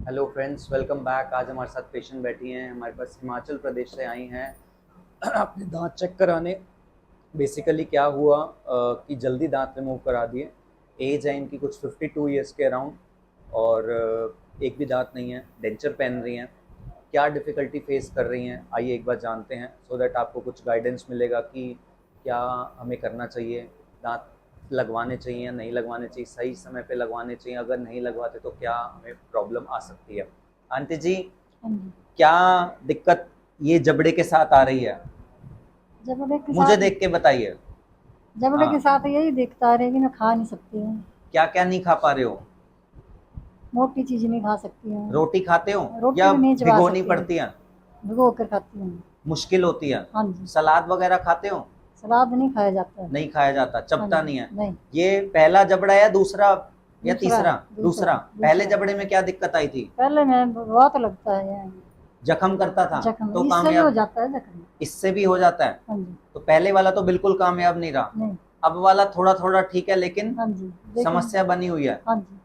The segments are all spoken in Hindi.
Hello friends, welcome back. आज हमारे साथ पेशेंट बैठी हैं, हमारे पास हिमाचल प्रदेश से आई हैं अपने दांत चेक कराने। बेसिकली क्या हुआ कि जल्दी दांत रिमूव करा दिए। एज है इनकी कुछ 52 ईयर्स के अराउंड, और एक भी दांत नहीं है। डेंचर पहन रही हैं। क्या डिफ़िकल्टी फेस कर रही हैं, आइए एक बार जानते हैं, सो दैट आपको कुछ गाइडेंस मिलेगा कि क्या हमें करना चाहिए। दांत लगवाने चाहिए या नहीं लगवाने चाहिए, सही समय पे लगवाने चाहिए, अगर नहीं लगवाते तो क्या हमें प्रॉब्लम आ सकती है। आंटी जी, हाँ जी। क्या दिक्कत ये जबड़े के साथ आ रही है, जबड़े के मुझे साथ देख के बताइए। जबड़े के हाँ, साथ यही दिखता रहे कि मैं खा नहीं सकती हूँ। क्या क्या नहीं खा पा रहे हो? मोटी चीज नहीं खा सकती हूँ। रोटी खाते हो रोटी या भी नहीं चबा भिगोनी सकती हूँ। पड़ती है? भिगो कर खाती हूँ। मुश्किल होती है। हाँ जी। सलाद वगैरह खाते हो? सलाद नहीं खाया जाता है। नहीं खाया जाता, हाँ चबता जी। नहीं है। नहीं। ये पहला जबड़ा या दूसरा या दूसरा है। तीसरा? दूसरा। दूसरा। पहले दूसरा। जबड़े में क्या दिक्कत आई थी? पहले मैं बहुत लगता है यहाँ। जख्म करता था? जख्म तो इससे भी हो कामयाब? जाता है जख्म। इससे भी हो जाता है? हाँ जी। तो पहले वाला तो बिल्कुल कामयाब नहीं रहा। नहीं। अब वाला थोड़ा थोड़ा ठीक है, लेकिन हाँ जी। लेकिन। समस्या बनी हुई है। हाँ जी।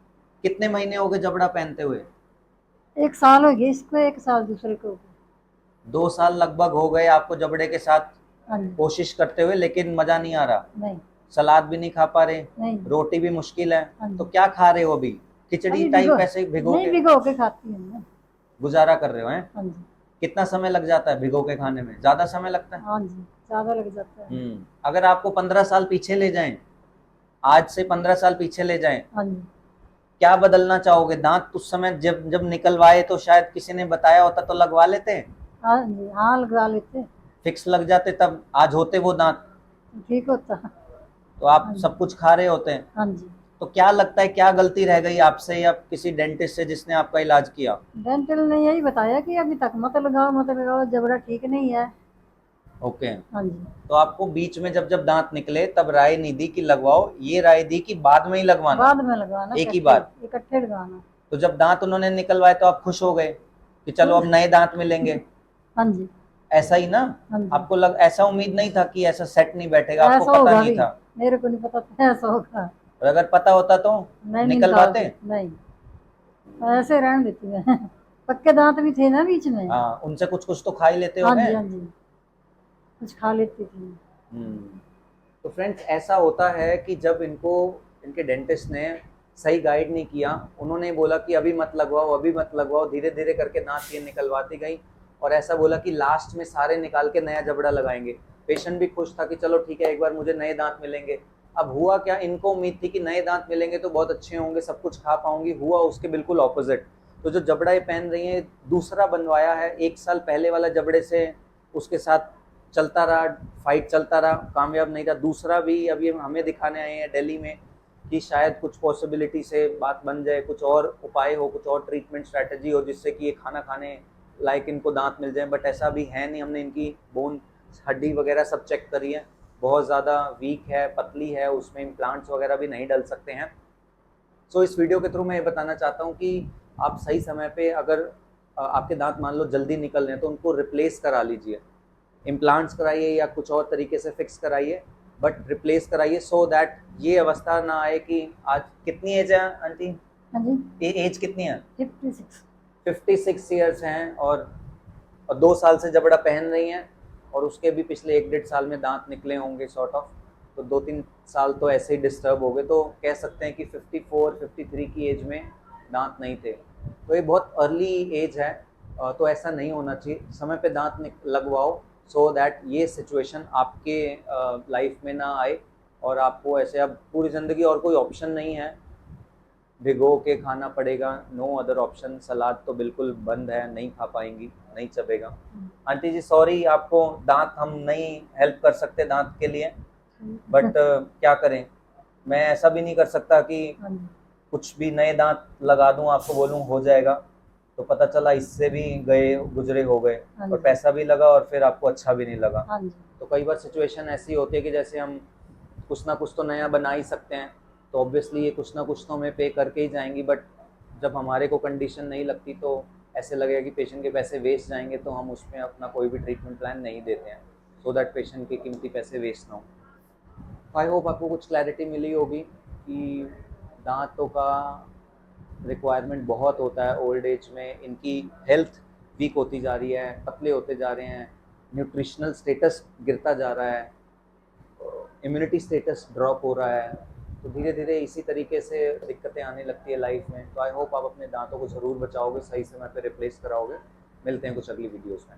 कितने महीने हो गए जबड़ा पहनते हुए? 1 साल हो गया इसको, 1 साल दूसरे को हो गया। 2 साल लगभग हो गए आपको जबड़े के साथ हाँ जी। कोशिश करते हुए, लेकिन मजा नहीं आ रहा। नहीं। सलाद भी नहीं खा पा रहे, नहीं। रोटी भी मुश्किल है। हाँ तो जी। क्या खा रहे हो अभी? खिचड़ी अभी भिगो टाइप ऐसे भिगो नहीं, के भिगो के खाती हूँ मैं। गुजारा कर रहे हो हैं? हाँ जी। कितना समय लग जाता है भिगो के खाने में? ज्यादा समय लगता है? हाँ जी। ज़्यादा लग जाता है। अगर आपको 15 साल पीछे ले जाएं, आज से 15 साल पीछे ले जाएं, हाँ जी। क्या बदलना चाहोगे? दांत उस समय जब जब निकलवाए तो शायद किसी ने बताया होता तो लगवा लेते, हाँ जी, हाँ लगवा लेते। फिक्स लग जाते, तब आज होते वो दांत। ठीक होता। तो आप हाँ जी। सब कुछ खा रहे होते हैं। हाँ जी। तो क्या लगता है, क्या गलती रह गई आपसे या किसी डेंटिस्ट से जिसने आपका इलाज किया? डेंटल ने यही बताया कि अभी तक मत लगाओ, जबड़ा ठीक नहीं है। ओके। हाँ जी। तो आपको बीच में जब जब दांत निकले तब राय नहीं दी कि लगवाओ, ये राय दी कि बाद में ही लगवाना, बाद में लगवाना, एक ही इकट्ठे बार। इकट्ठे लगवाना। तो जब दांत उन्होंने निकलवाए तो आप खुश हो गए कि चलो खुश। अब नए दांत मिलेंगे? हाँ जी। ऐसा ही ना? हाँ जी। आपको ऐसा उम्मीद नहीं था कि ऐसा सेट नहीं बैठेगा, आपको ऐसा पता होगा नहीं भी। था? मेरे को नहीं पता था ऐसा होगा। और अगर पता होता तो मैं नहीं निकलवाते? निकालती, नहीं। ऐसे रहने देती मैं। पक्के दांत भी थे ना बीच में। हाँ, उनसे कुछ कुछ तो खा ही लेते हो हाँ जी। गए। हाँ जी। कुछ खा लेती थी। हम्म। तो फ्रेंड्स, ऐसा होता है कि जब इनको इनके डेंटिस्ट ने सही गाइड नहीं किया, उन्होंने बोला कि अभी मत लगवाओ, अभी मत लगवाओ, धीरे धीरे करके दांत ये निकलवाती गई, और ऐसा बोला कि लास्ट में सारे निकाल के नया जबड़ा लगाएंगे। पेशेंट भी खुश था कि चलो ठीक है, एक बार मुझे नए दांत मिलेंगे। अब हुआ क्या, इनको उम्मीद थी कि नए दांत मिलेंगे तो बहुत अच्छे होंगे, सब कुछ खा पाऊंगी, हुआ उसके बिल्कुल ऑपोजिट। तो जो जबड़ा ये पहन रही है, दूसरा बनवाया है, 1 साल पहले वाला जबड़े से उसके साथ चलता रहा, फाइट चलता रहा, कामयाब नहीं था। दूसरा भी अभी हमें दिखाने आए हैं दिल्ली में कि शायद कुछ पॉसिबिलिटी से बात बन जाए, कुछ और उपाय हो, कुछ और ट्रीटमेंट स्ट्रैटेजी हो जिससे कि ये खाना खाने लायक इनको दांत मिल जाए, बट ऐसा भी है नहीं। हमने इनकी बोन, हड्डी वगैरह सब चेक करी है, बहुत ज़्यादा वीक है, पतली है, उसमें इम्प्लांट्स वगैरह भी नहीं डल सकते हैं। सो इस वीडियो के थ्रू मैं ये बताना चाहता हूँ कि आप सही समय पे अगर आपके दांत मान लो जल्दी निकल रहे हैं तो उनको रिप्लेस करा लीजिए। इम्प्लांट्स कराइए या कुछ और तरीके से फिक्स कराइए, बट रिप्लेस कराइए, सो दैट ये अवस्था ना आए कि आज कितनी एज है आंटी? हाँ जी। एज कितनी है? 56। 56 ईयर्स हैं, और 2 साल से जबड़ा पहन रही हैं, और उसके भी पिछले 1 डेढ़ साल में दांत निकले होंगे सॉर्ट ऑफ। तो 2 3 साल तो ऐसे ही डिस्टर्ब हो गए, तो कह सकते हैं कि 54 53 की एज में दांत नहीं थे। तो ये बहुत अर्ली एज है। तो ऐसा नहीं होना चाहिए, समय पे दांत लगवाओ, सो दैट ये सिचुएशन आपके लाइफ में ना आए, और आपको ऐसे अब पूरी ज़िंदगी और कोई ऑप्शन नहीं है, भिगो के खाना पड़ेगा, नो अदर ऑप्शन। सलाद तो बिल्कुल बंद है, नहीं खा पाएंगी, नहीं चबेगा। आंटी जी सॉरी, आपको दांत हम नहीं हेल्प कर सकते दांत के लिए, बट क्या करें, मैं ऐसा भी नहीं कर सकता कि हाँ जी। कुछ भी नए दांत लगा दूं, आपको बोलूं हो जाएगा, तो पता चला इससे भी गए गुजरे हो गए, हाँ और जी। पैसा भी लगा और फिर आपको अच्छा भी नहीं लगा। हाँ जी। तो कई बार सिचुएशन ऐसी होती है कि जैसे हम कुछ ना कुछ तो नया बना ही सकते हैं, तो ऑब्वियसली ये कुछ ना कुछ तो हमें पे करके ही जाएंगी, बट जब हमारे को कंडीशन नहीं लगती तो ऐसे लगेगा कि पेशेंट के पैसे वेस्ट जाएंगे, तो हम उसमें अपना कोई भी ट्रीटमेंट प्लान नहीं देते हैं, सो दैट पेशेंट के कीमती पैसे वेस्ट ना हो। आई होप आपको कुछ क्लैरिटी मिली होगी कि दांतों का रिक्वायरमेंट बहुत होता है ओल्ड एज में, इनकी हेल्थ वीक होती जा रही है, पतले होते जा रहे हैं, न्यूट्रिशनल स्टेटस गिरता जा रहा है, इम्यूनिटी स्टेटस ड्रॉप हो रहा है। तो धीरे धीरे इसी तरीके से दिक्कतें आने लगती है लाइफ में। तो आई होप आप अपने दांतों को ज़रूर बचाओगे, सही समय पे रिप्लेस कराओगे। मिलते हैं कुछ अगली वीडियोस में।